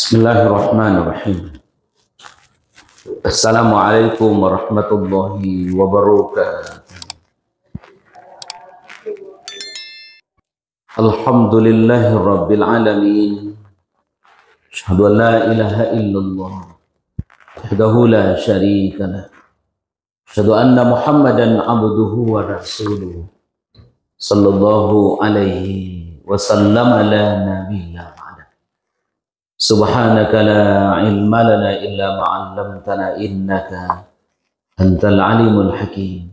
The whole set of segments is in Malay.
Bismillahirrahmanirrahim. Assalamualaikum warahmatullahi wabarakatuh. Alhamdulillahi rabbil alamin. Asyhadu an la ilaha illallah wahdahu la syarika lah. Asyhadu anna Muhammadan abduhu wa rasuluh. Sallallahu alaihi wasallam ala nabiyya. Subhanaka la ilma lana illa ma 'allamtana innaka antal alimul hakim.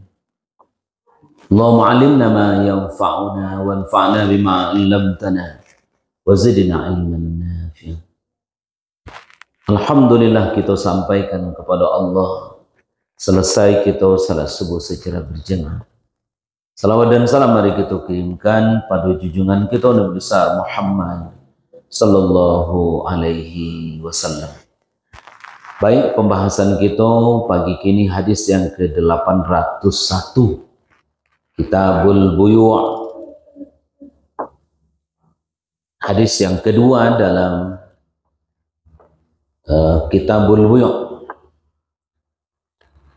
Allahumma 'allimna ma yanfa'una wanfa'na bima 'allamtana wa zidna 'ilman nafi'an. Alhamdulillah kita sampaikan kepada Allah selesai kita salat subuh secara berjamaah. Salawat dan salam mari kita kirimkan pada junjungan kita Nabi besar Muhammad sallallahu alaihi wasallam. Baik, pembahasan kita pagi kini hadis yang ke-801, Kitabul Buyu', hadis yang kedua dalam Kitabul Buyu'.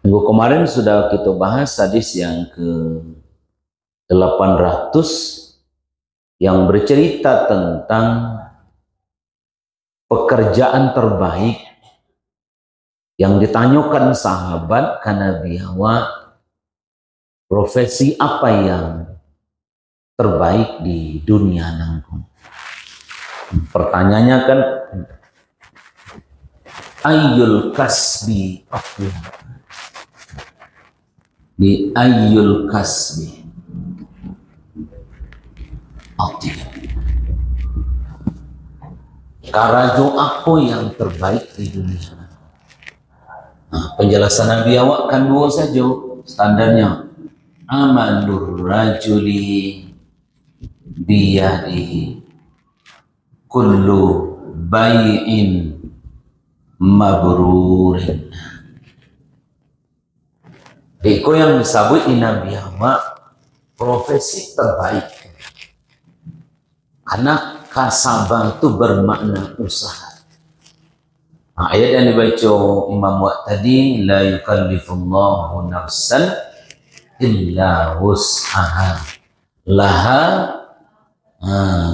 Minggu kemarin sudah kita bahas hadis yang ke-800 yang bercerita tentang pekerjaan terbaik yang ditanyakan sahabat ke Nabi Hawa, profesi apa yang terbaik di dunia nangkung. Pertanyaannya kan, ayyul kasbi afdal? Di ayyul kasbi afdal? Karajo apa yang terbaik di dunia? Nah, penjelasan Nabi awak kan dua saja standarnya. Amalur rajuli biyadihi kullu bai'in mabrurin. Itu yang disebut Nabi awak profesi terbaik. Karena kasabah itu bermakna usaha. Nah, ayat yang dibaca Imam Wak tadi, la yukallifullahu nafsan illa wus'aha laha,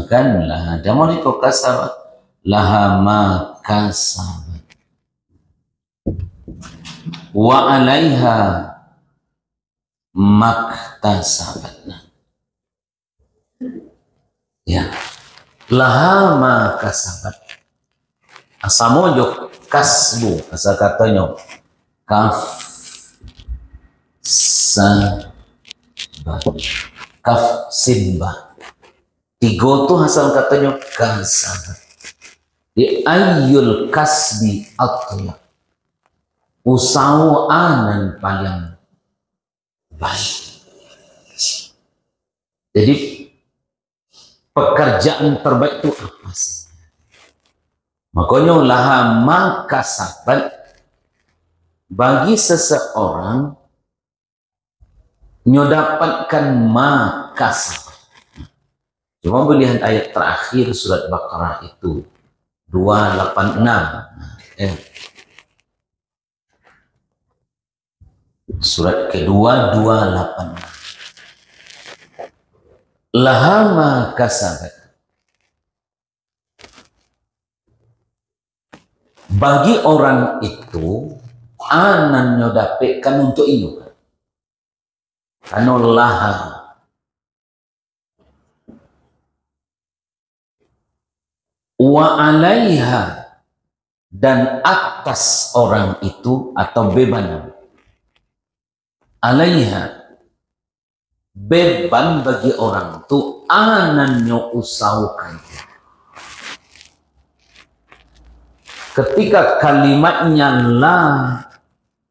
kan laha damai itu kasabah, laha ma kasabat wa alaiha maktasabatna. Ya, laha ma kasabat. Asamojo kasbu, asa katanya kaf sabat, kaf simba. Tiga tu asal katanya kasabat. Di ayyul kasbi atyab, usahaan paling baik. Jadi pekerjaan terbaik itu apa sih? Makanya laha maka sabat, bagi seseorang nyodapatkan maka sabat. Cuma melihat ayat terakhir surat Baqarah itu 286. Surat kedua 286. Laha maka sabat, bagi orang itu anan nyodapekan untuk itu. Karena laha wa alaiha, dan atas orang itu atau beban. Alaiha, beban bagi orang itu anannya usahakan. Ketika kalimatnya la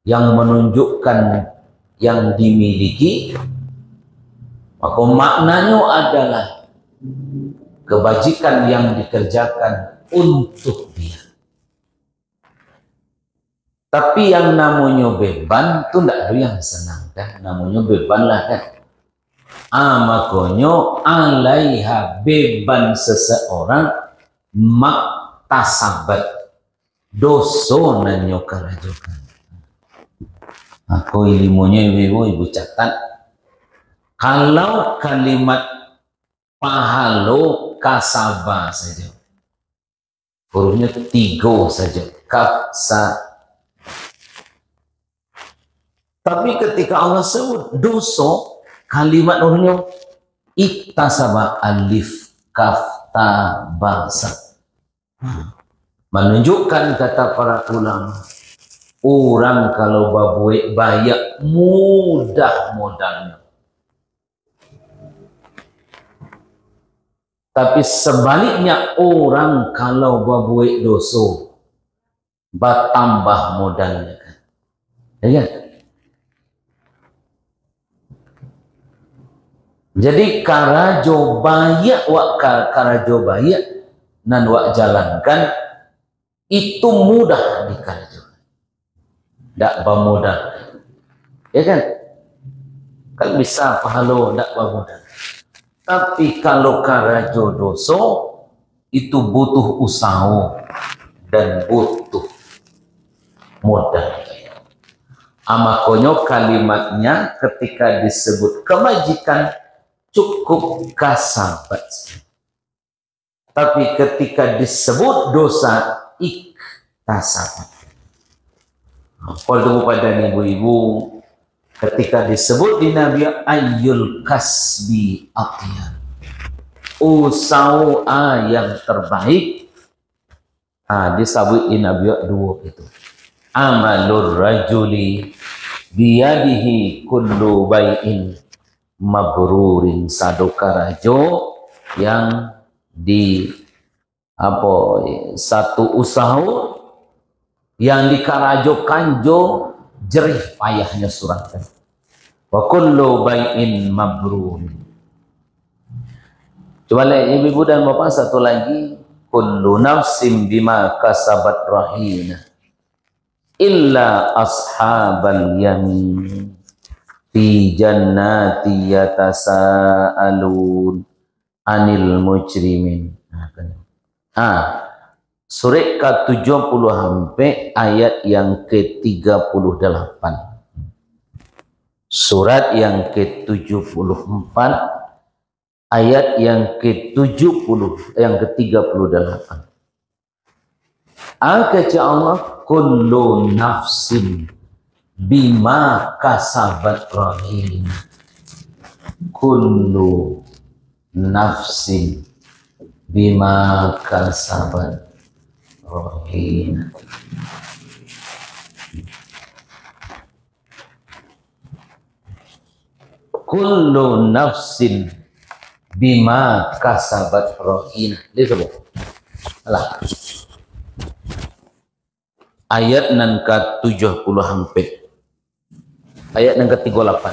yang menunjukkan yang dimiliki, maka maknanya adalah kebajikan yang dikerjakan untuk dia. Tapi yang namanya beban itu tidak ada yang senang kan, namanya beban lah kan. Makanya alaiha, beban seseorang maktasabat, doso nan nyokarajokan. Aku ilmunya ibu catat. Kalau kalimat pahalo kasaba saja, hurufnya 3 saja, kafsa. Tapi ketika Allah sebut doso, kalimat hurufnya iktasaba, alif, kaf, ta, ba, sa. Menunjukkan kata para ulama, orang kalau babuik bayak mudah modalnya. Tapi sebaliknya orang kalau babuik doso bertambah modalnya. Ya. Jadi karajo bayak karajo bayak nan wak jalankan itu mudah dikarajokan. Tidak bermodal. Ya kan? Kan bisa pahalo tidak bermodal. Tapi kalau karajo doso itu butuh usaha dan butuh modal. Amakonyo kalimatnya ketika disebut kemajikan cukup kasabat. Tapi ketika disebut dosa iktasabat. Kalau pada ibu-ibu ketika disebut di Nabi ayyul kasbi atyab, usaha yang terbaik, disebut di Nabi 2 itu amalur rajuli biyadihi kullu bai'in mabrurin, sadokarajo yang di satu usaha yang dikarajokan jo jerih payahnya suratan. Wa kullu bai'in mabrur. Coba lihat ibu-ibu dan bapak satu lagi, kullu nafsim bima kasabat rahina illa ashabal yamin fi jannati yatasaalun anil mujrimin. Surat ke-70 sampai ayat yang ke-38. Surat yang ke-74 ayat yang ke-70 yang ke-38. Kata Allah, kullu nafsin bima kasabat rahina. Kullu nafsin bima kasabat rahina. Kullu nafsin bima kasabat rahina. Lihat lah. Ayat nan ke-70 hampir. Ayat nan ke-38.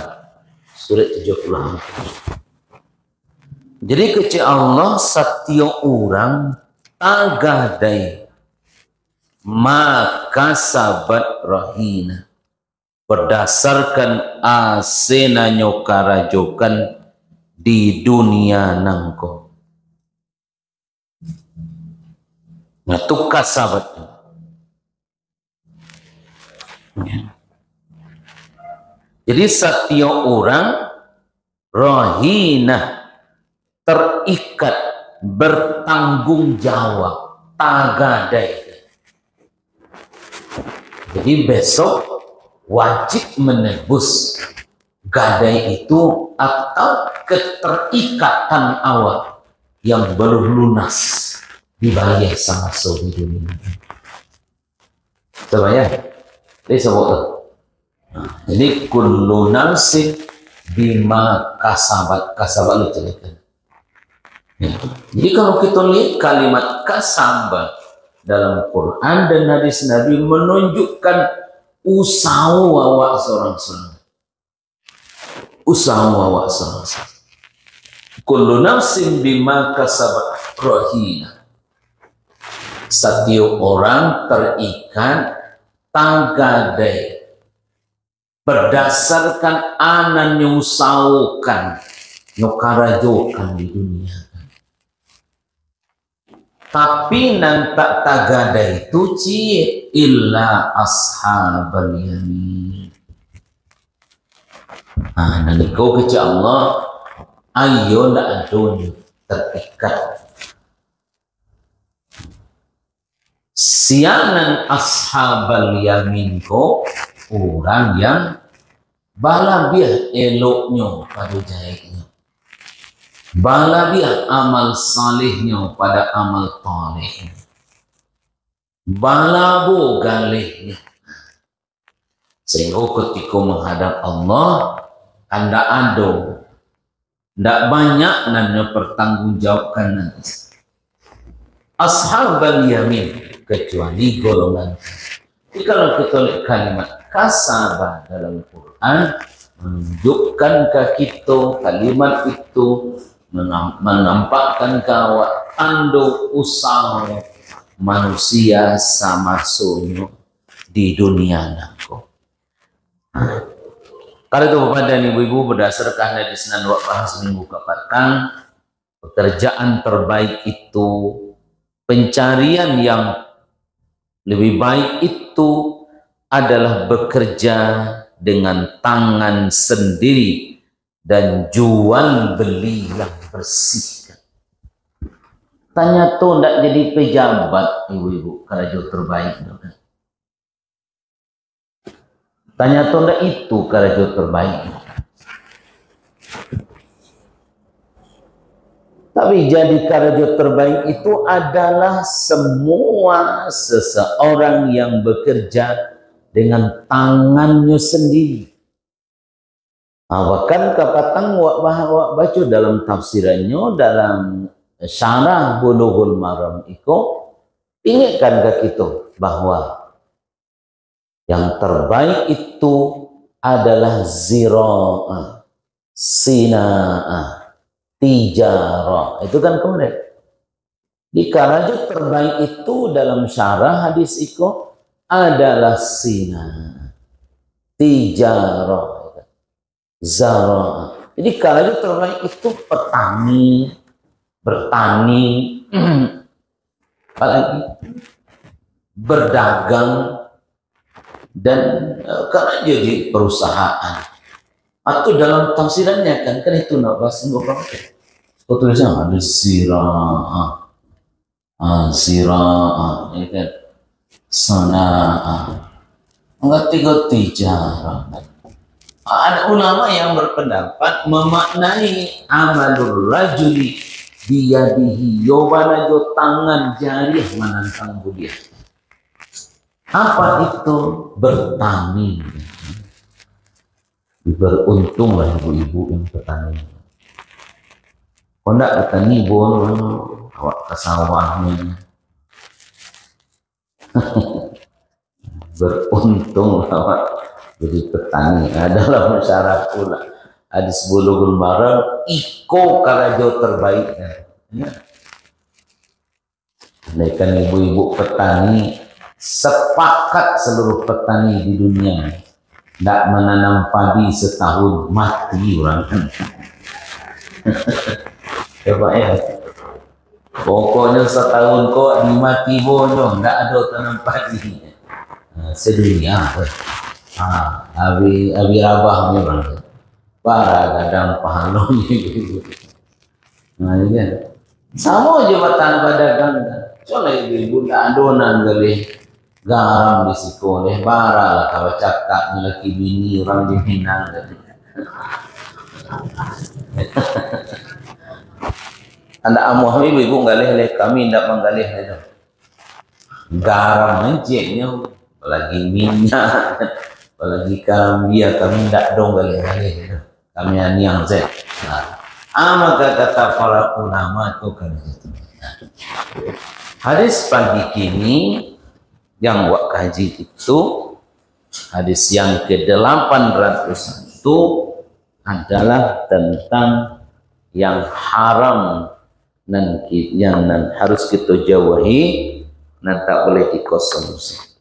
Surat 70 hampir. Jadi kecil Allah setiap orang tagadai maka sabat rahina berdasarkan asena nyokarajokan di dunia nangko. Nah itu kasabat. Ya. Jadi setiap orang rahina terikat, bertanggung jawab, tagadai. Jadi besok wajib menebus gadai itu atau keterikatan awal yang belum lunas dibayar sama saudari dunia. Coba ya, ini sebut. Jadi kullu nafsin bima kasabat lu ceritakan. Ya. Jadi kalau kita lihat kalimat kasabat dalam Quran dan hadis Nabi menunjukkan usaha awak seorang-seorang. Usaha awak seorang-seorang. Kullu nafsin bima kasabat rahina. Setiap orang terikat tagadai berdasarkan anan nyusaukan nyokarajokan di dunia. Tapi nan tak tagada itu illa ashabal yamin. Nanti kau kecil Allah, ayo nak adun terikat. Sianan ashabal yamin ko orang yang bala biar eloknya pada jahitnya, bala biar amal salihnya pada amal talihnya, bala bo galihnya, sehingga ketika menghadap Allah anda ada tidak banyak nanya pertanggungjawabkan nanti. Ashabal yamin kecuali golongan. Jadi kalau kita lihat kalimat kasabah dalam Quran menunjukkan ke kita kalimat itu menampakkan bahwa ando usaha manusia sama sunyo di dunia nako. Kalau itu Bapak dan Ibu-ibu berdasarkan hadis nan wak bahas minggu kepatang, pekerjaan terbaik itu, pencarian yang lebih baik itu adalah bekerja dengan tangan sendiri dan jual beli yang bersih. Tanya tuh ndak jadi pejabat ibu-ibu kalau terbaik. Tanya tuh ndak itu kalau terbaik. Tapi jadi karya terbaik itu adalah semua seseorang yang bekerja dengan tangannya sendiri. Bahkan kapatang wak baca dalam tafsirannya dalam syarah Bulughul Maram itu ingatkan ke kita bahwa yang terbaik itu adalah zira'ah, sina'ah, tijarah. Itu kan kemudian di karaju terbaik itu dalam syarah hadis itu adalah sina, tijarah, zarah. Jadi karaju terbaik itu petani, bertani, apalagi berdagang, dan karena jadi perusahaan. Atau dalam tafsirannya kan itu nak bahasa Arab. Tulisnya ada zira'ah, zira'ah, ini kan sana'ah, enggak tiga tijarah. Ada ulama yang berpendapat memaknai amalur rajuli biyadihi yobana jo tangan jari menantang budia. Apa itu? Bertani. Beruntunglah ibu-ibu yang petani. Kalau tidak petani boleh awak ke sawahnya. Beruntung awak jadi petani. Adalah masyarakat pula. Hadis Bulughul Maram iko karajo terbaiknya. Ya. Andaikan ibu-ibu petani, sepakat seluruh petani di dunia tidak menanam padi setahun mati orang. Coba ya, pokoknya setahun kok dimati bonyong, tidak ada tanam padi. Sedunia, abi abahnya orang, para kadang pahalonnya gitu. Nah ini kan, sama jabatan pedagang. Soalnya ibu tidak adonan kali. Garam di sikoleh bara lah kalau cakap lelaki bini orang di Minang tadi. Anda amuh ibu galih kami tidak menggalih itu. Garam menceknya, apalagi minyak, apalagi kambia kami tidak dong galih itu. Kami yang Z. Maka kata para ulama itu kan itu. Hadis pagi kini yang wak kaji itu hadis yang ke-801 adalah tentang yang haram dan yang harus kita jauhi dan tak boleh dikonsumsi.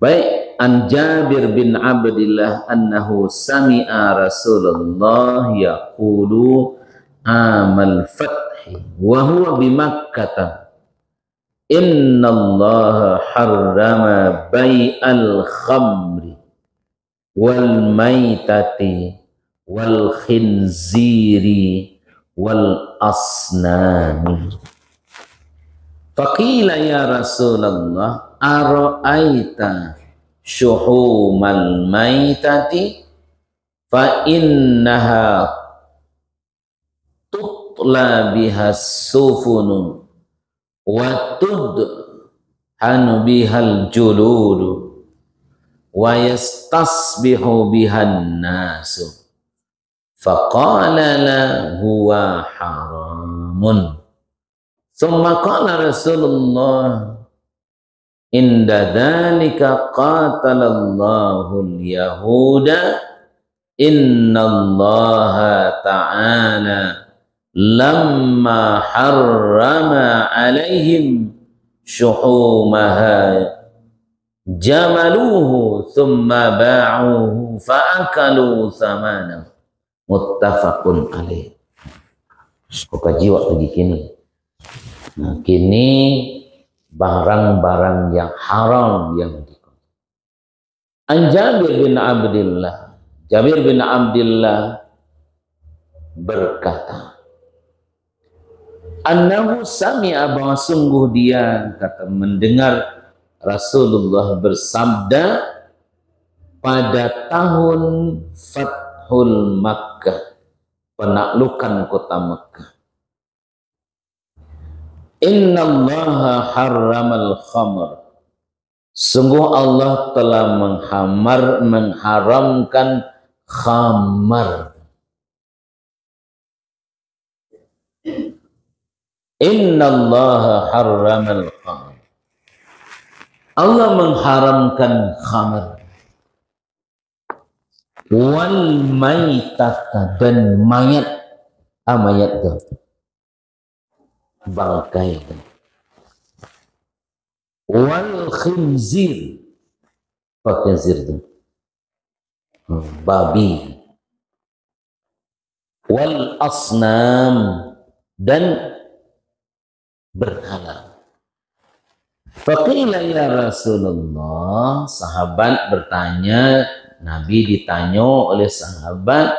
Baik, an Jabir bin Abdillah annahu sami'a Rasulullah yaqulu amal fathi wa huwa bi Makkah innallaha harrama bai'al khamri wal maitati wal khinziri wal asnami. Faqila ya Rasulullah ara'aita syuhumal maitati fa innaha tutla bihas sufunu wa tudhanu bihal juludu wa yastasbihu bihan nasu. Faqala la huwa haramun. Summa qala Rasulullah inda dhalika qatalallahu al-yahuda innallaha ta'ala lamma harrama alaihim syuhumaha jamaluhu thumma ba'uhu fa'akalu thamanahu. Muttafaqun alaih. Kaji waktu kini. Nah, kini barang-barang yang haram yang dikonsumsi. An Jabir bin Abdullah berkata, annahu sami'a, bahwa sungguh dia kata mendengar Rasulullah bersabda pada tahun Fathul Makkah, penaklukan kota Makkah. Innallaha harramal khamr, sungguh Allah telah mengharamkan khamar. Innallaha harramal khamr, Allah mengharamkan khamar. Wal maitata, dan mayat, mayat itu bangkai. Wal khinzir, khinzir itu babi. Wal asnam, dan berhala. Faqila ya Rasulullah, sahabat bertanya, Nabi ditanya oleh sahabat,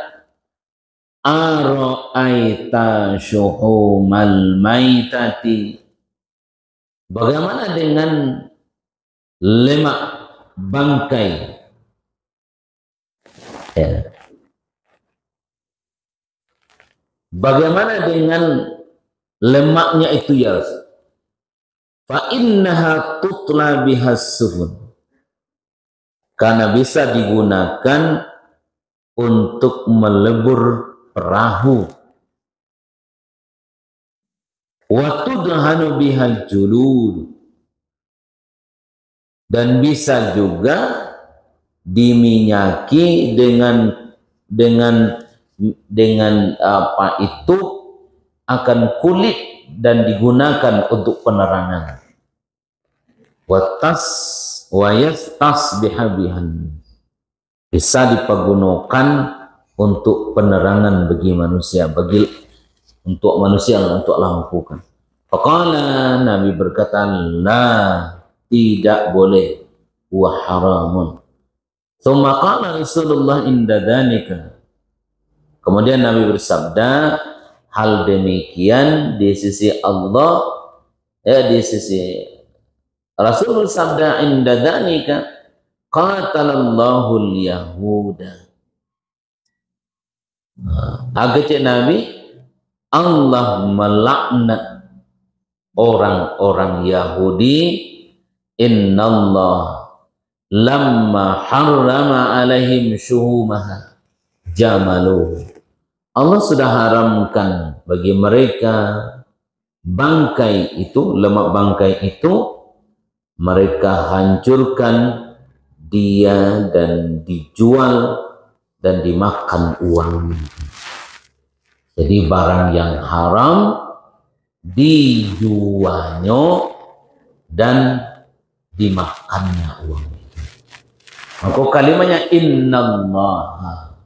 ara'aita syuhumal maitati, bagaimana dengan lemak bangkai? Ya. Bagaimana dengan lemaknya itu ya Rasul? Fa innaha tutla bihas sufun, karena bisa digunakan untuk melebur perahu. Wa tudhanu bihal julud, dan bisa juga diminyaki dengan apa itu akan kulit dan digunakan untuk penerangan. Wa yastasbihan, bisa dipergunakan untuk penerangan bagi manusia, untuk manusia untuk lakukan. Faqala, Nabi berkata, la, tidak boleh, wa haramun. Tsumma qala Rasulullah inda dzalika, kemudian Nabi bersabda, hal demikian di sisi Allah, di sisi Rasul bersabda inda dzalika qatalallahu al-yahuda. Agak Nabi, Allah melaknat orang-orang Yahudi. Innallah lamma harrama alaihim syuhumaha jamaluh, Allah sudah haramkan bagi mereka bangkai itu, lemak bangkai itu, mereka hancurkan dia dan dijual dan dimakan uang. Jadi barang yang haram dijualnya dan dimakannya uang. Maka kalimatnya innallaha,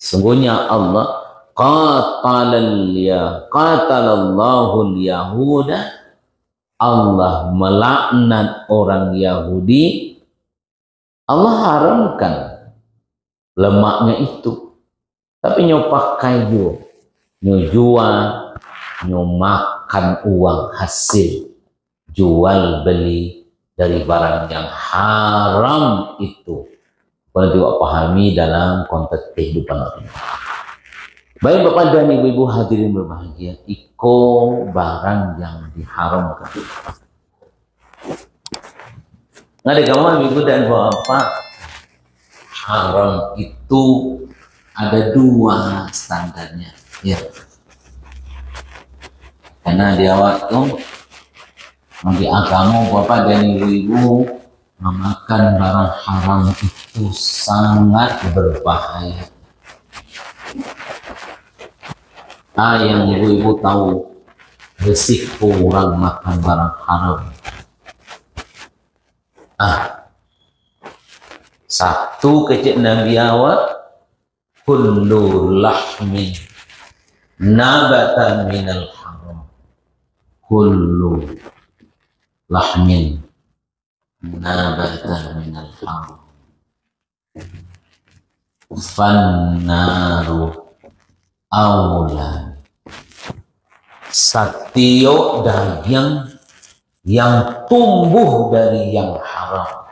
sungguhnya Allah qatalallahu al-yahuda Allah melaknat orang Yahudi, Allah haramkan lemaknya itu. Tapi nyo pakai yo, nyo jual, nyo makan uang hasil jual beli dari barang yang haram itu. Kalau juga pahami dalam konteks kehidupan orang. Baik Bapak dan Ibu-ibu hadirin berbahagia, iko barang yang diharamkan. Nggak ada gambar Ibu dan Bapak, haram itu ada dua standarnya, ya. Karena dia waktu bagi agama Bapak dan Ibu-ibu memakan barang haram itu sangat berbahaya. Yang ibu-ibu tahu risiko orang makan barang haram. Satu kecil Nabi awak, kullu lahmin nabatan minal haram. Kullu lahmin nabatan minal haram. Fannaru awlan. Satio daging yang tumbuh dari yang haram.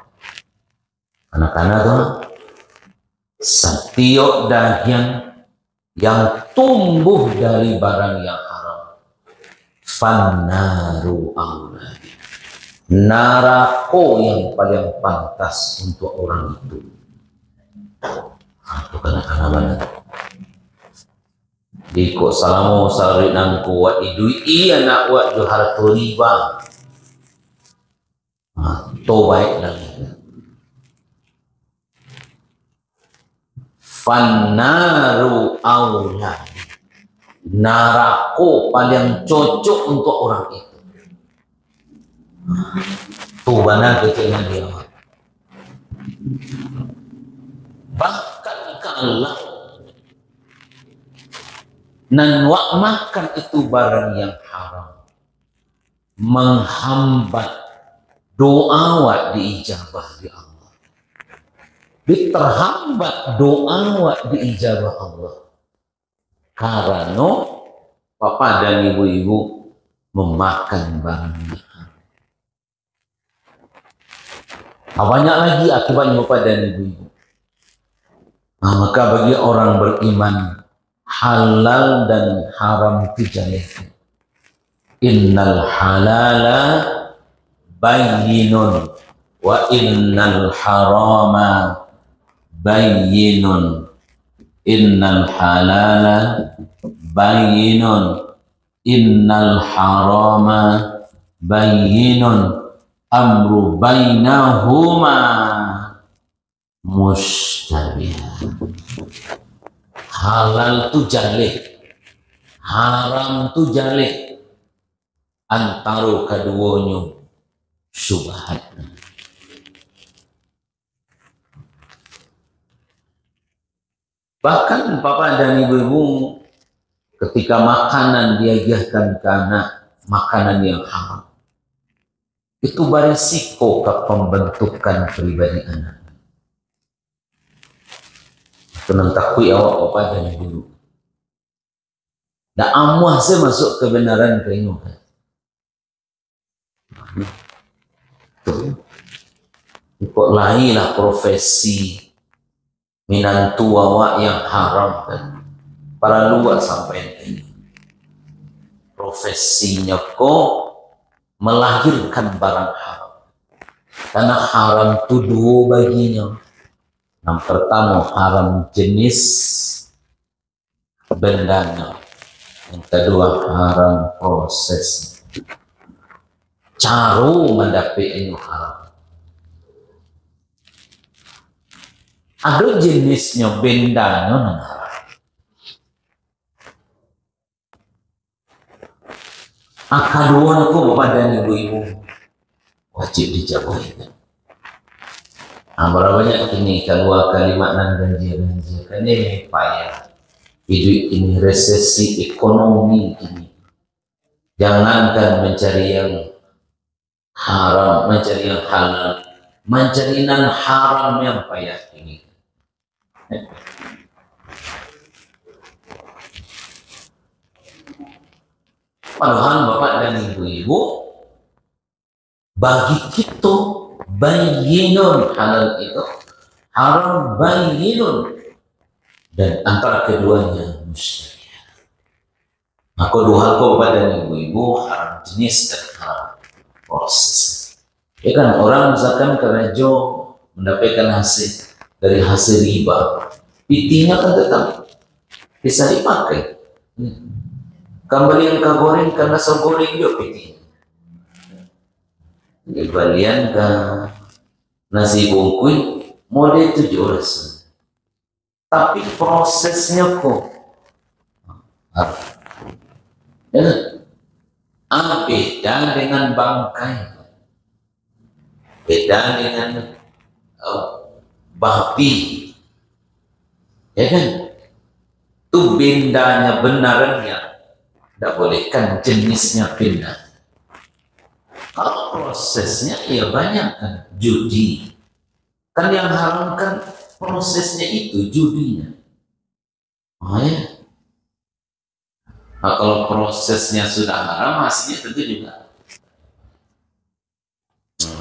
Anak-anak tuh, satio daging yang tumbuh dari barang yang haram. Fannaru awlan. Narako yang paling pantas untuk orang itu. Itu anak-anak mana? Iko salamu sarit nangku wa idui iya nak wa johar riba. To baik lagi. Fannaru aula. Narako paling cocok untuk orang itu. Tuh benar kecilnya dia. Bahkan kalau nan wak makan itu barang yang haram, menghambat doa wak diijabah di Allah. Terhambat doa wak diijabah Allah. Karena Bapak dan Ibu-ibu memakan barang yang haram. Banyak lagi akibatnya Bapak dan Ibu-ibu. Maka bagi orang beriman, halal dan haram itu jalih. Innal halala bayyinun wa innal harama bayyinun. Innal halala bayyinun, innal harama bayyinun, amru bainahuma mustabihah. Halal tu jalih, haram tu jalih, antara keduanya syubhat. Bahkan Bapak dan Ibu-ibu ketika makanan diajarkan ke anak, makanan yang haram, itu berisiko ke pembentukan pribadi anak. Tenang takui awak Bapak dan Ibu. Dan amuah saya masuk kebenaran keingatan. Kok lainlah profesi minantu awak yang haram kan. Para luar sampai ini. Profesinya kok melahirkan barang haram. Karena haram itu dua baginya. Yang pertama haram jenis bendanya. Yang kedua haram proses. Cara mendapatkan haram. Ada jenisnya bendanya non haram. Akaduan ku Bapak dan Ibu-ibu wajib dijauhi. Berapa banyak ini keluar kalimat dan ganjil-ganjil. Kan ini payah. Hidup ini resesi ekonomi ini. Jangankan mencari yang haram, mencari yang halal, mencari nan haram yang payah ini. Padahal bapak dan ibu-ibu, bagi kita bayyinun halal itu, haram bayyinun, dan antara keduanya mustahil. Maka dua hal bapak dan ibu-ibu, haram jenis dan haram proses. Ya kan, orang misalkan karena mendapatkan hasil dari hasil riba, pitinya kan tetap bisa dipakai. Kembalian ke goreng karena segoreng juga pitinya. Kembalian ke nasi bungkui model 7 tapi prosesnya kok beda dengan bangkai, beda dengan babi, ya kan? Itu bendanya benarnya, tidak boleh kan jenisnya benda. Kalau prosesnya ya banyak kan, judi kan yang haram kan prosesnya itu judinya. Oh ya. Nah, kalau prosesnya sudah haram, hasilnya tentu juga.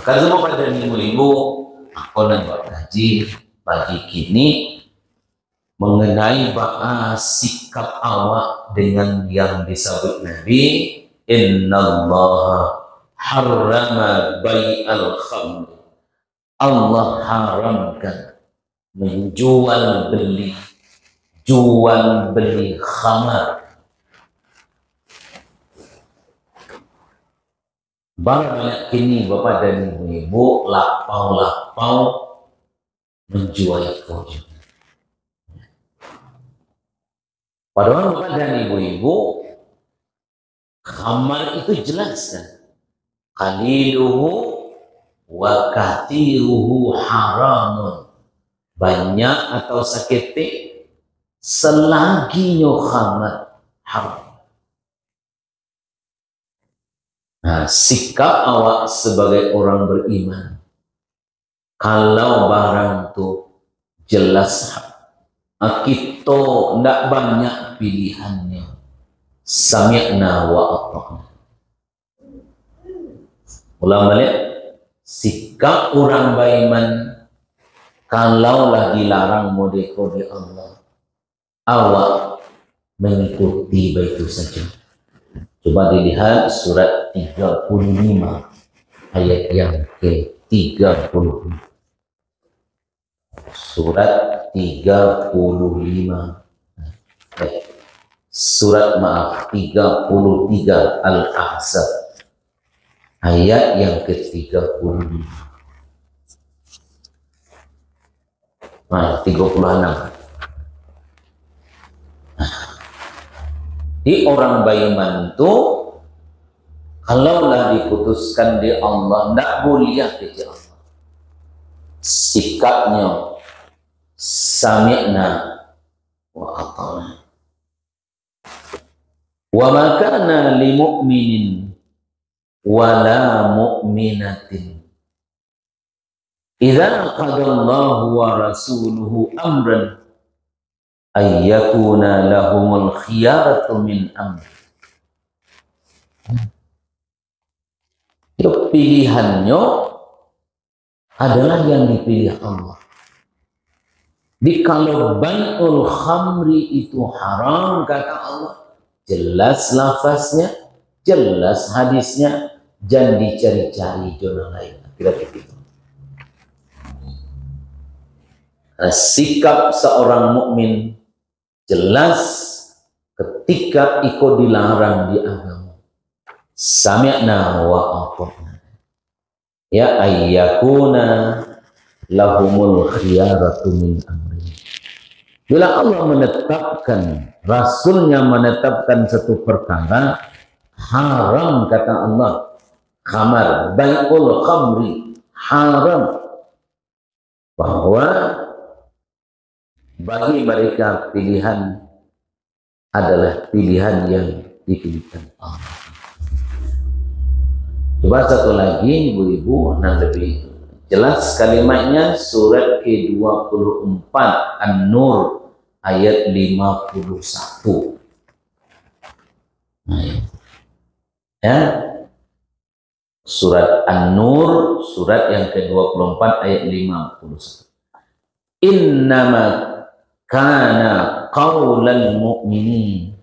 Kalau mau pada ibu-ibu, aku dan Pak Haji pagi kini mengenai bahas sikap awak dengan yang disebut Nabi, Innallaha harrama bai'al khamr. Allah haramkan menjual beli, jual beli khamar. Banyak kini bapak dan ibu lapau-lapau menjual kopi. Padahal bapak dan ibu-ibu, khamar itu jelas kan, qaliluhu wa kathiruhu haramun, banyak atau sakit selagi khamar haram. Nah, sikap awak sebagai orang beriman, kalau barang itu jelas kita tidak banyak pilihannya, sami'na wa ata'na. Ulama lihat sikap orang beriman, kalaulah dilarang mode-kode Allah, awak mengikuti itu saja. Coba dilihat surat 35 ayat yang ke-30. Surat 35. Surat 33 Al-Ahzab ayat yang ke-35. Nah, 36. Di orang beriman itu, kalaulah diputuskan di Allah, tidak boleh kejar Allah. Sikapnya sami'na wa ata'na. Wa ma kana li mu'minin wa la mu'minatin idza qadallahu wa rasuluhu amran ayyakuna lahumul khiyaratu min amri. Pilihannya adalah yang dipilih Allah. Di kalau bai'ul khamri itu haram kata Allah, jelas lafaznya, jelas hadisnya, jangan dicari-cari zona lain. Kira begitu. Sikap seorang mukmin jelas ketika ikut dilarang di agama. Sami'na wa ata'na. Ya ayyakuna lahumul khiyaratu min amri. Bila Allah menetapkan, Rasulnya menetapkan satu perkara haram kata Allah, khamar, bai'ul khamri haram, bahwa bagi mereka pilihan adalah pilihan yang dipilihkan Allah. Coba satu lagi ibu-ibu, nah lebih jelas kalimatnya surat ke-24 An-Nur ayat 51. Nah, ya. Surat An-Nur surat yang ke-24 ayat 51. Innama kana qaulal mu'minin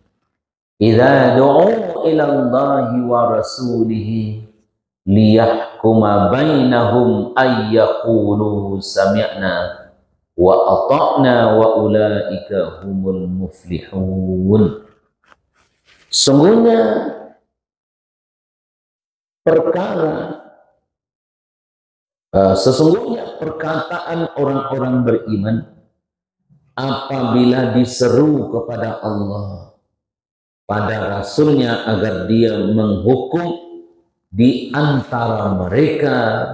idza du'u ila Allahi wa rasulihi liyahkuma bainahum ay yaqulu sami'na wa ata'na wa ulaika humul muflihun. Sungguhnya sesungguhnya perkataan orang-orang beriman apabila diseru kepada Allah pada Rasulnya agar dia menghukum di antara mereka,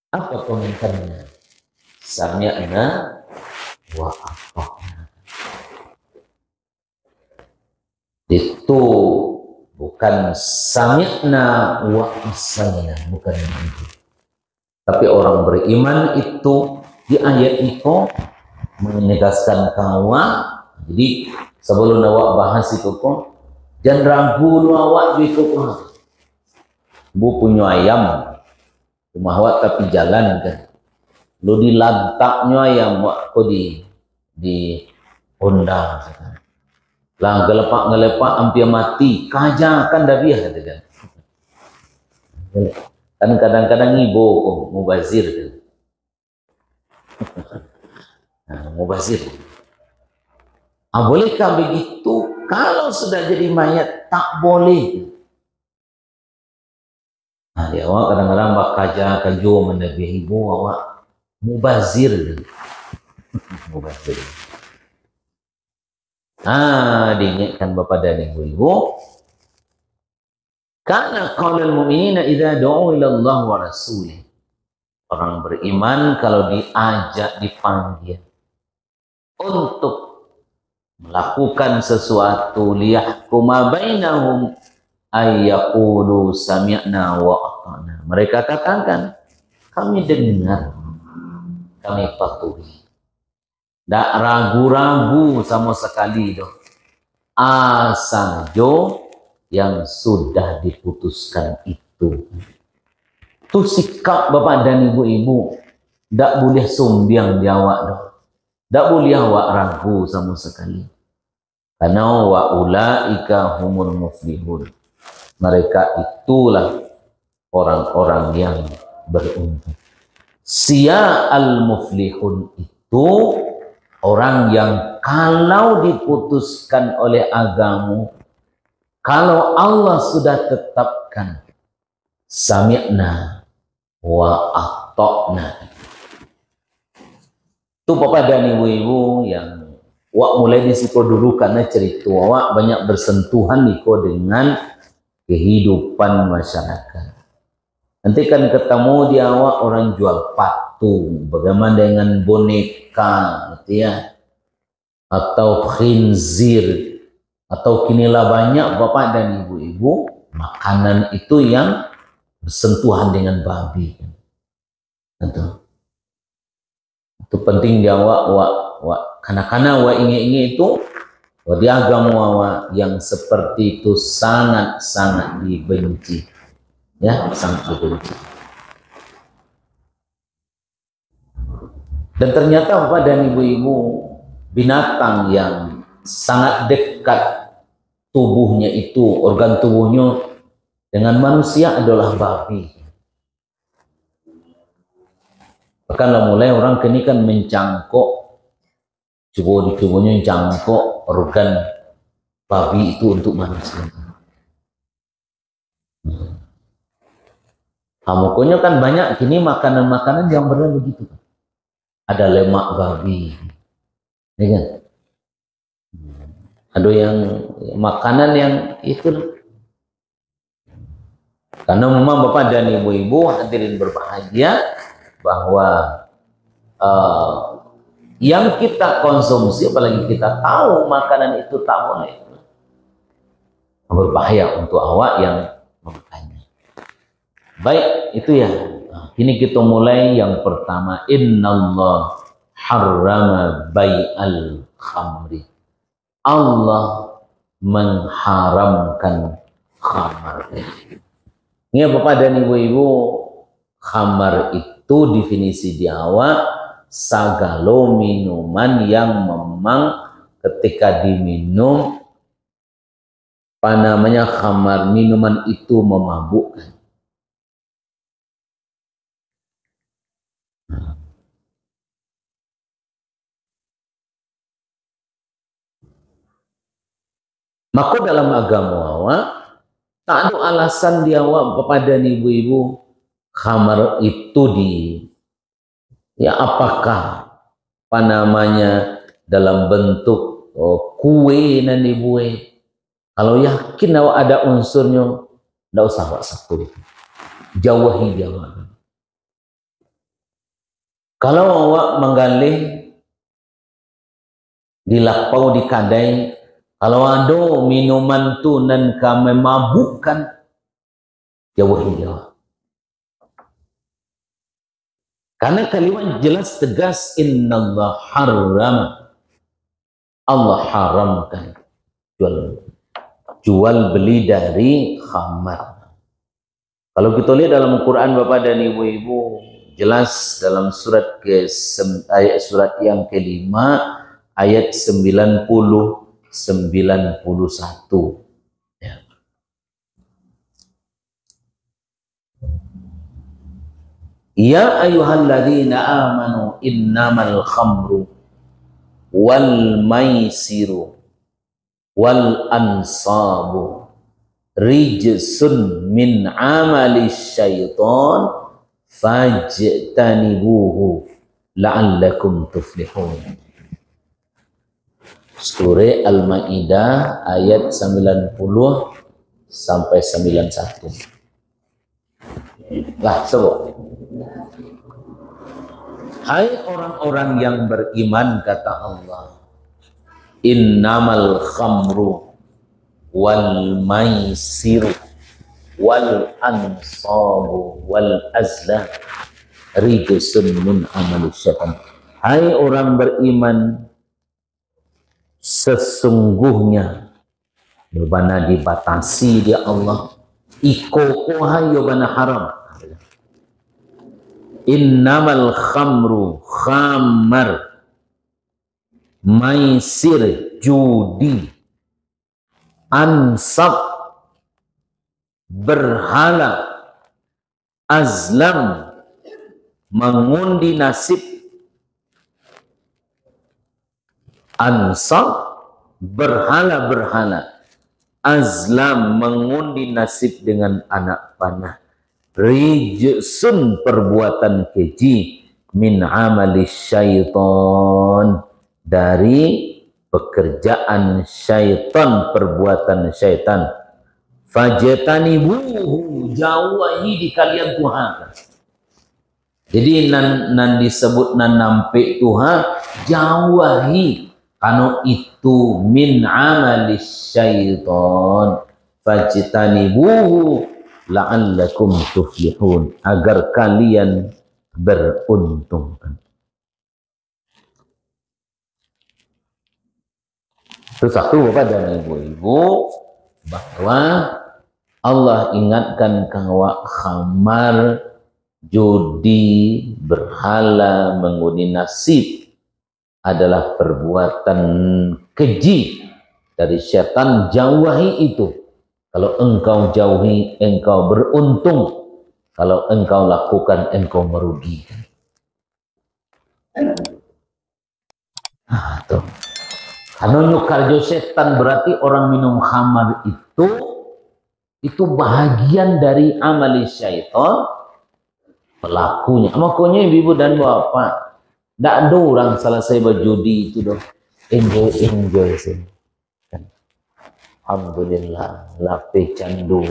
apa komentarnya? Sami'na wa ata'na. Itu bukan sami'na wa asaina, bukan itu. Tapi orang beriman itu di ayat itu menegaskan kawa. Jadi sebelum awak bahas itu kok, jangan ragu lu awak itu kok. Bu punya ayam, rumah awak tapi jalan kan. Lu dilantaknya ayam wak kok di undang. Lah ngelepak hampir mati, kaja kan dah biar kata kan. Kan kadang-kadang ibu mubazir kan. Nah, mubazir. Bolehkah begitu? Kalau sudah jadi mayat tak boleh. Nah, ya awak kadang-kadang bak kajo menebi ibu awak mubazir. Mubazir. Diingatkan Bapak dan Ibu-ibu, karena qaulul mu'minina idza du'u ila Allah wa rasulih. Orang beriman kalau diajak, dipanggil untuk melakukan sesuatu, liyahkuma bainahum ay yaqulu sami'na wa ata'na. Mereka katakan, kami dengar, kami patuhi. Tak ragu-ragu sama sekali doh. Asajo yang sudah diputuskan itu. Itu sikap Bapak dan Ibu-ibu. Tak boleh sumbiang di awak doh. Tak boleh awak ragu sama sekali. Karena wa ulaika humul muflihun. Mereka itulah orang-orang yang beruntung. Sia al-muflihun itu orang yang kalau diputuskan oleh agamu, kalau Allah sudah tetapkan, sami'na wa ata'na. Itu Bapak dan Ibu-ibu yang wak mulai di situ dulu karena cerita wak banyak bersentuhan niko dengan kehidupan masyarakat. Nanti kan ketemu dia awak orang jual patung, bagaimana dengan boneka, gitu ya, atau khinzir, atau kinilah banyak Bapak dan Ibu-ibu makanan itu yang bersentuhan dengan babi. Itu penting dia awak karena awak ingin itu, di agama awak yang seperti itu sangat-sangat dibenci. Ya, sangat dibenci. Dan ternyata Bapak dan Ibu-ibu, binatang yang sangat dekat tubuhnya itu, organ tubuhnya dengan manusia adalah babi. Bahkan mulai orang kini kan mencangkok di tubuhnya mencangkok organ babi itu untuk manusia. Pokoknya kan banyak kini makanan-makanan yang benar begitu. Ada lemak babi, ya kan? Ada yang makanan yang itu. Karena memang Bapak dan Ibu-ibu hadirin berbahagia bahwa yang kita konsumsi, apalagi kita tahu makanan itu tak boleh. berbahaya untuk awak yang memakainya. Baik, itu ya. Nah, ini kita mulai yang pertama. Innallah harrama bai'al khamri. Allah mengharamkan khamar. Ini Bapak dan Ibu-ibu, khamar itu definisi di awal sagalo minuman yang memang ketika diminum khamar, minuman itu memabukkan. Maka dalam agama awak tak ada alasan dia awak kepada ibu-ibu khamar itu ya apakah dalam bentuk kue dan ibu. Kalau yakin awak ada unsurnya, tidak usah awak satu. Jauhi jangan. Kalau awak menggalih di lapau di kadai, kalau ada minuman tu nan kami mabukkan, jauhi jangan. Karena kalimat jelas tegas, innallah harrama. Allah haramkan jual beli dari khamar. Kalau kita lihat dalam Quran Bapak dan Ibu-ibu, jelas dalam surat yang kelima ayat 90 91. Ya. Ya ayyuhalladzina amanu innamal khamru wal maisiru wal ansabu rijsun min amali syaitan fajtanibuhu la'allakum tuflihun. Surah Al-Maidah ayat 90 sampai 91. Lah, sebut. Hai orang-orang yang beriman, kata Allah, innamal khamru wal maisir wal ansabu wal azlam rijsun min amali syaitan. Hai orang beriman, sesungguhnya yobana dibatasi dia Allah, iko-koha yobana haram. Innamal khamru khamar, maisir judi, ansab berhala, azlam mengundi nasib. Ansab berhala-berhala, azlam mengundi nasib dengan anak panah. Rijsun perbuatan keji, min amali syaitan dari pekerjaan syaitan, perbuatan syaitan. Fajtanibuhu jauhi di kalian Tuhan. Jadi nan disebut nan nampe Tuhan jauhi karena itu min amali syaitan. Fajtanibuhu la'allakum tuflihun, agar kalian beruntung. Itu satu Bapak dan Ibu-ibu, bahwa Allah ingatkan bahwa khamar, judi, berhala, mengundi nasib adalah perbuatan keji dari setan. Jauhi itu. Kalau engkau jauhi, engkau beruntung. Kalau engkau lakukan, engkau merugi. Nah, tuh. Karena nyukarjo setan berarti orang minum khamar itu bahagian dari amali syaitan pelakunya. Makanya ibu dan bapak, tidak ada orang selesai berjudi itu dong. Enjoy sih. Alhamdulillah, lape candu,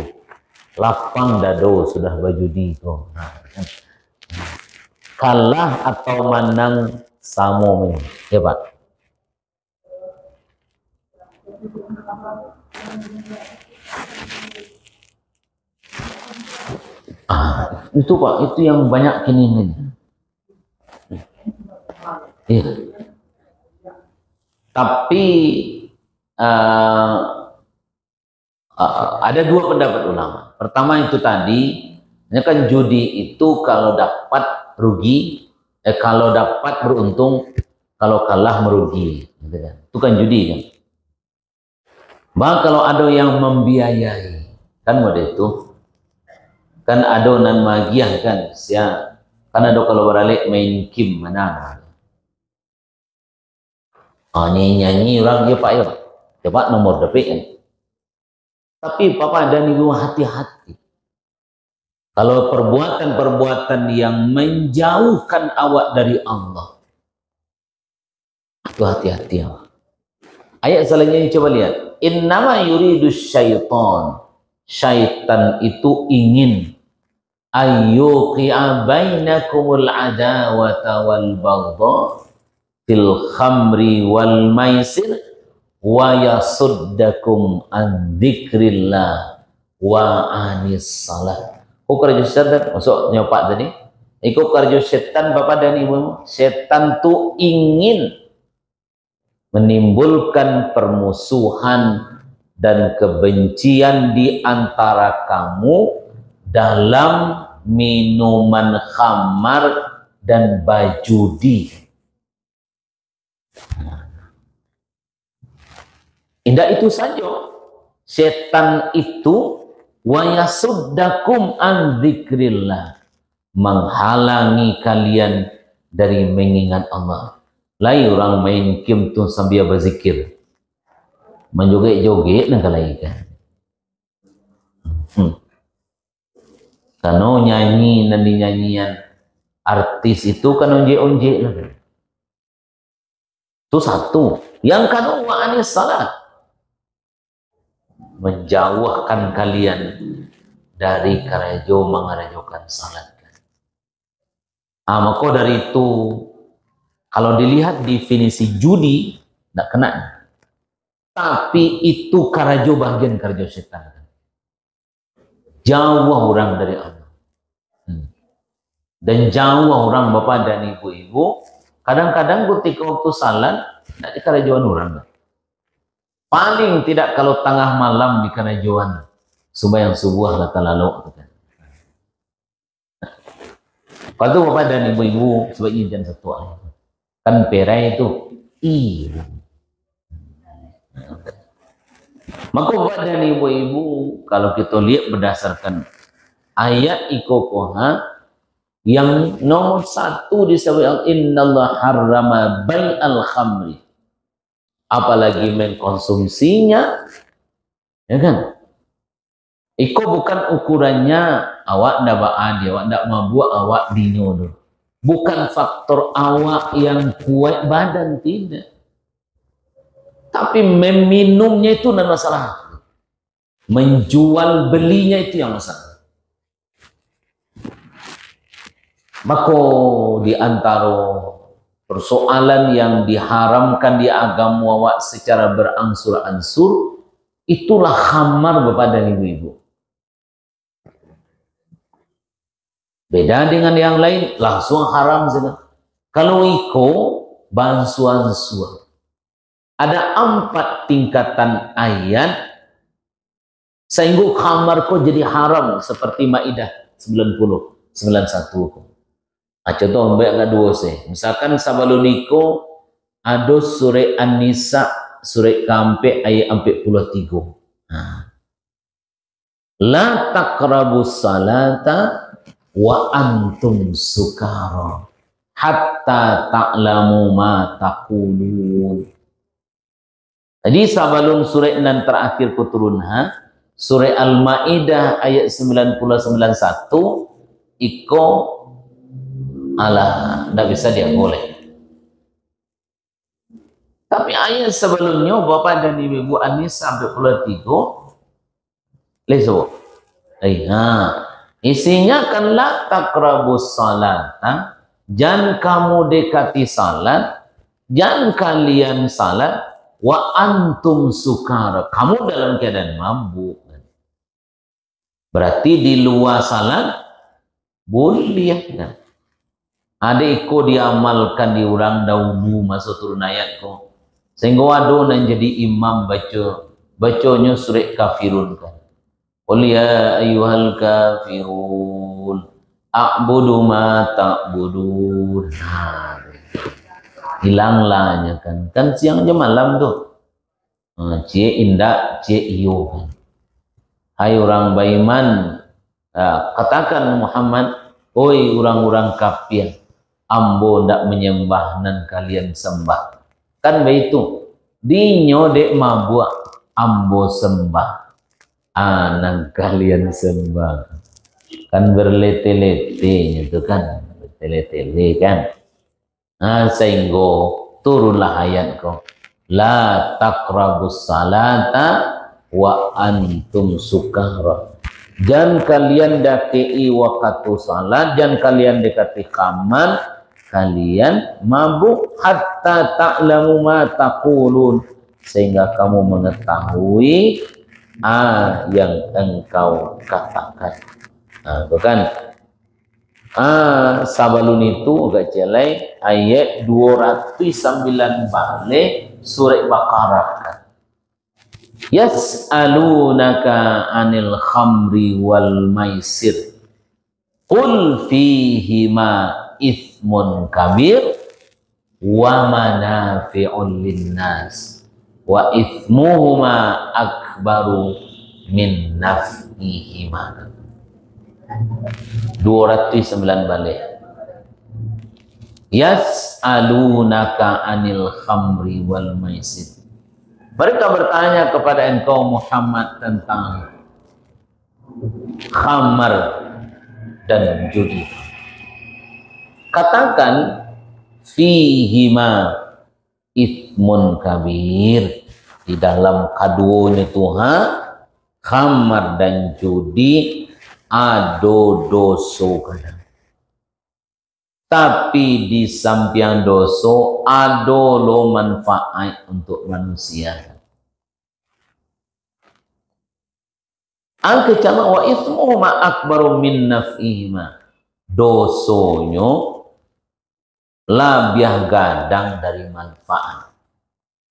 lapang dado sudah berjudi itu. Nah, kalah atau menang samo ya Pak. Itu Pak, itu yang banyak kini ini. Iya. Tapi ada dua pendapat ulama. Pertama itu tadi, kan judi itu kalau dapat rugi, kalau dapat beruntung, kalau kalah merugi. Gitu kan. Itu kan judi kan. Bahkan kalau ada yang membiayai, kan wadah itu, kan adonan magiah kan, kan ada kalau beralik main kim mana. Nyanyi orang ya Pak ya, coba nomor DP kan. Tapi Papa dan Ibu hati-hati. Kalau perbuatan-perbuatan yang menjauhkan awak dari Allah, itu hati-hati ya. Ayat selanjutnya coba lihat. Innama yuridus syaitan. Syaitan itu ingin ayyuqi'a bainakumul adawata wal baghdha fil khamri wal maisir wa yasuddakum an dzikrillah wa anis salat. Kerja setan masuk nyopak tadi. Ikut kerja setan Bapak dan Ibu. Setan tu ingin menimbulkan permusuhan dan kebencian di antara kamu dalam minuman khamar dan bajudi. Indah itu saja. Setan itu wa yasuddakum an dzikrillah, menghalangi kalian dari mengingat Allah. Lai orang main kim tu sambil berzikir, menjoget-joget dan kalaikan. Karena nyanyi nanti nyanyian artis itu kan onje-onje lah. Itu satu. Yang kedua anis salat, menjauhkan kalian dari karajo mengarajokan salat. Maka dari itu kalau dilihat definisi judi tidak kena. Tapi itu karajo bagian karajo setan. Jauh orang dari Allah. Dan jauh orang Bapak dan Ibu-ibu. Kadang-kadang ketika waktu salat tidak di karajoan orang. Paling tidak kalau tengah malam di karajoan sembahyang subuh lah lalu. Kalau itu Bapak dan Ibu-ibu sebagai jangan satu kan perai itu maka Bapak dan Ibu-ibu kalau kita lihat berdasarkan ayat ikokoha yang nomor satu disebut innallaha harrama bai'al khamri, apalagi mengkonsumsinya, ya kan? Iko bukan ukurannya awak ndak baadi, awak ndak mabuk, awak dinyo. Bukan faktor awak yang kuat badan, tidak. Tapi meminumnya itu tidak masalah. Menjual belinya itu yang masalah. Maka di antara persoalan yang diharamkan di agama awak secara berangsur-angsur, itulah khamar Bapak dan Ibu-ibu. Beda dengan yang lain, langsung haram saja. Kalau iko bansuan-suan. Ada 4 tingkatan ayat sehingga khamar kok jadi haram seperti Maidah 91. Contoh mbak enggak dua sih. Misalkan sabalun iko ada surah An-Nisa surah kampe ayat 43. La taqrabus salata wa antum sukara hatta ta'lamu ma taqulun. Jadi sabalun surah nan terakhir kuturunha surah Al-Maidah ayat 91 iko ala ndak bisa dia boleh. Tapi ayat sebelumnya Bapak dan Ibu An-Nisa sampai 43 leso. Isinya kan la taqrabus salata, jangan kamu dekati salat, jangan kalian salat wa antum sukara, kamu dalam keadaan mabuk. Berarti di luar salat Boleh kan. Ada iko diamalkan di orang dahulu masuk turun ayat ko. Sehingga wado nan jadi imam bacanya surat kafirun kan. Qul ya ayyuhal kafirun a'budu ma ta'budun. Hilanglah kan siang aja malam tuh. Cie indak cie iyo kan. Hai orang baiman, katakan Muhammad, oi orang-orang kafir, ambo ndak menyembah nan kalian sembah. Kan begitu. Dinyo dek mabuk, ambo sembah. Nan kalian sembah. Kan berlete-lete itu kan, bertele-tele kan. Sehingga turunlah ayat kau. La taqrabus salata wa antum sukara. Dan kalian dakei waktu salat, dan kalian dekati kamar, kalian mabuk hatta ta'lamu ma taqulun, sehingga kamu mengetahui yang engkau katakan. Bukan sabalun itu agak jelek ayat 209 balik surat Baqarah. Yas'alunaka 'anil khamri wal maisir qul fihima ithmun kabir wa manafi'un linnas wa ithmuhuma akbaru min naf'ihima. 209 balik. Yas'alunaka 'anil khamri wal maisir. Mereka bertanya kepada engkau Muhammad tentang khamar dan judi. Katakan fihima ithmun kabir, di dalam kaduanya Tuhan khamar dan judi ado doso kadang. Tapi di samping doso ado lo manfaat untuk manusia. Angke cama wa ithmuhuma akbaru min naf'ihima. Dosonyo lebih gadang dari manfaat.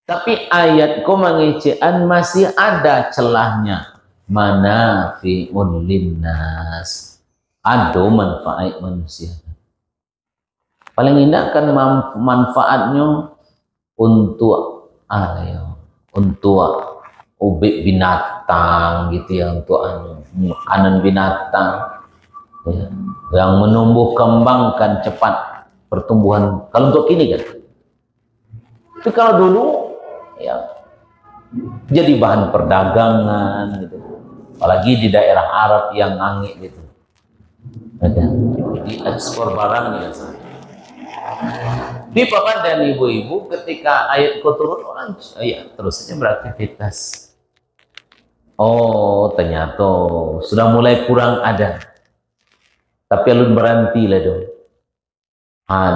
Tapi ayat ko mengecean masih ada celahnya. Manafi'un linnas. Ado manfaat manusia. Paling indah kan manfaatnya untuk untuk ubik binatang gitu ya, untuk makanan binatang ya, yang menumbuh kembangkan cepat pertumbuhan. Kalau untuk ini kan, tapi kalau dulu ya jadi bahan perdagangan gitu, apalagi di daerah Arab yang angin gitu, di ekspor barang ya. Di papan dan ibu-ibu ketika ayat ko turun orang ya terus saja beraktivitas. Oh ternyata sudah mulai kurang ada. Tapi alun berhenti lah dong.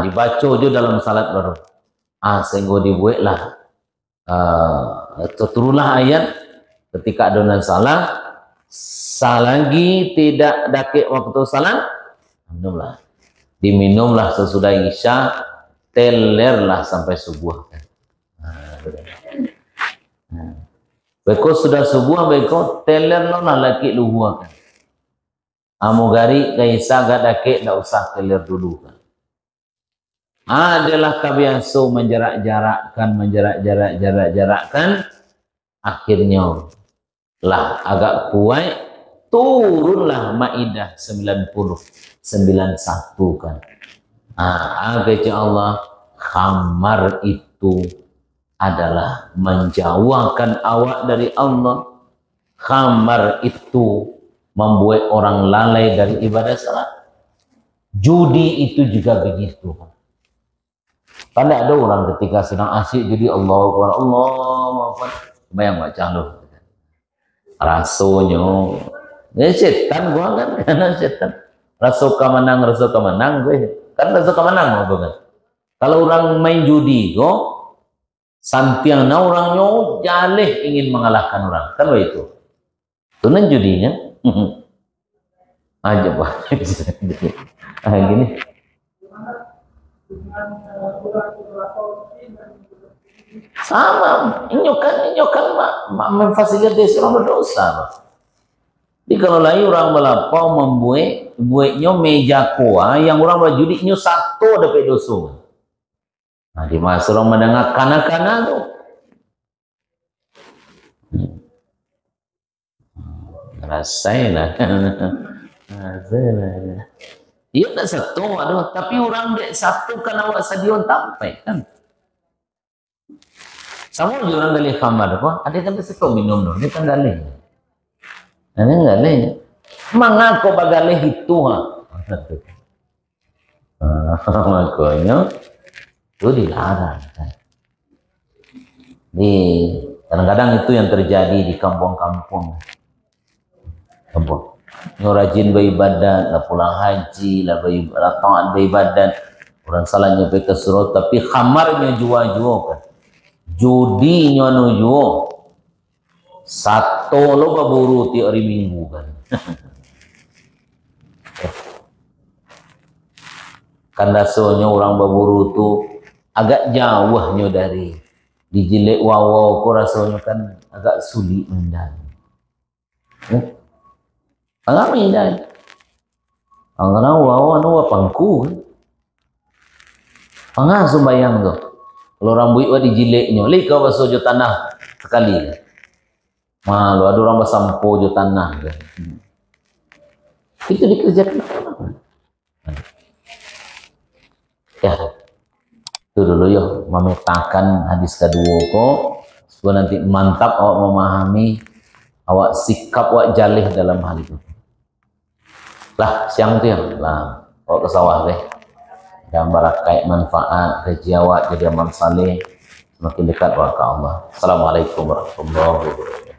Dibaca aja dalam salat baru. Sehingga dibuat lah. Turunlah ayat ketika adonan salah. Salagi tidak dakik waktu salat. Alhamdulillah. Diminumlah sesudah isya, telerlah sampai subuh. Beko sudah subuh, beko teler lah laki luhua kan. Amogari kaisa gak dake, tak usah teler dulu kan. Adalah kabiaso menjarak-jarakkan, akhirnya lah agak kuat, turunlah Maidah 91 kan. Agak Allah, khamar itu adalah menjauhkan awak dari Allah. Khamar itu membuat orang lalai dari ibadah salat. Judi itu juga begitu. Pada ada orang ketika sedang asyik jadi Allah Akbar, bayang baca lu. Rasanya, setan gua kan, karena setan. Rasa kemenang gue. Kan rasa kemenang kan. Kalau orang main judi, santiangna orangnya jaleh ingin mengalahkan orang. Kan begitu. Itu nan judinya. aja Pak. Gini. Sama, inyokan memfasilitasi orang berdosa. Jadi kalau lagi orang melapau membuatnya meja kuah yang orang berjudi nyo satu ada pedoso. Nah di masa orang mendengar kanak-kanak tuh. Rasailah. Iya tak satu, aduh, tapi orang dek satu kan awak sadion tampai kan. Sama juga orang gali kamar apa? Ada kan satu minum dong, dia kan gali. Ada gali. Mengaku bagali itu ha. Makanya itu dilarang. Di kadang-kadang itu yang terjadi di kampung-kampung. Kampung. Yang rajin beribadat, lah pulang haji, lah taat beribadat, orang salah nyampe ke surau, tapi kamarnya jual-jual kan, judinya nujual, satu lo baburu tiap hari minggu kan, kan dasarnya orang baburu tu agak jauhnya dari dijilek wawaw, ko rasanya kan agak sulit mendan. Agak mindah. Angkana wawa anu pangku. Pangah sumbayang tu. Kalau rambut wa dijileknya, li ka baso jo tanah sekali. Malu ada orang basampo jo tanah. Itu dikerjakan. Ya. Itu dulu yo memetakan hadis kedua kok supaya nanti mantap awak memahami, awak sikap awak jalih dalam hal itu. Lah siang tu ya lah awak ke sawah deh gambar kayak manfaat rezeki awak jadi amal saleh semakin dekat wa ke Allah. Assalamualaikum warahmatullahi wabarakatuh.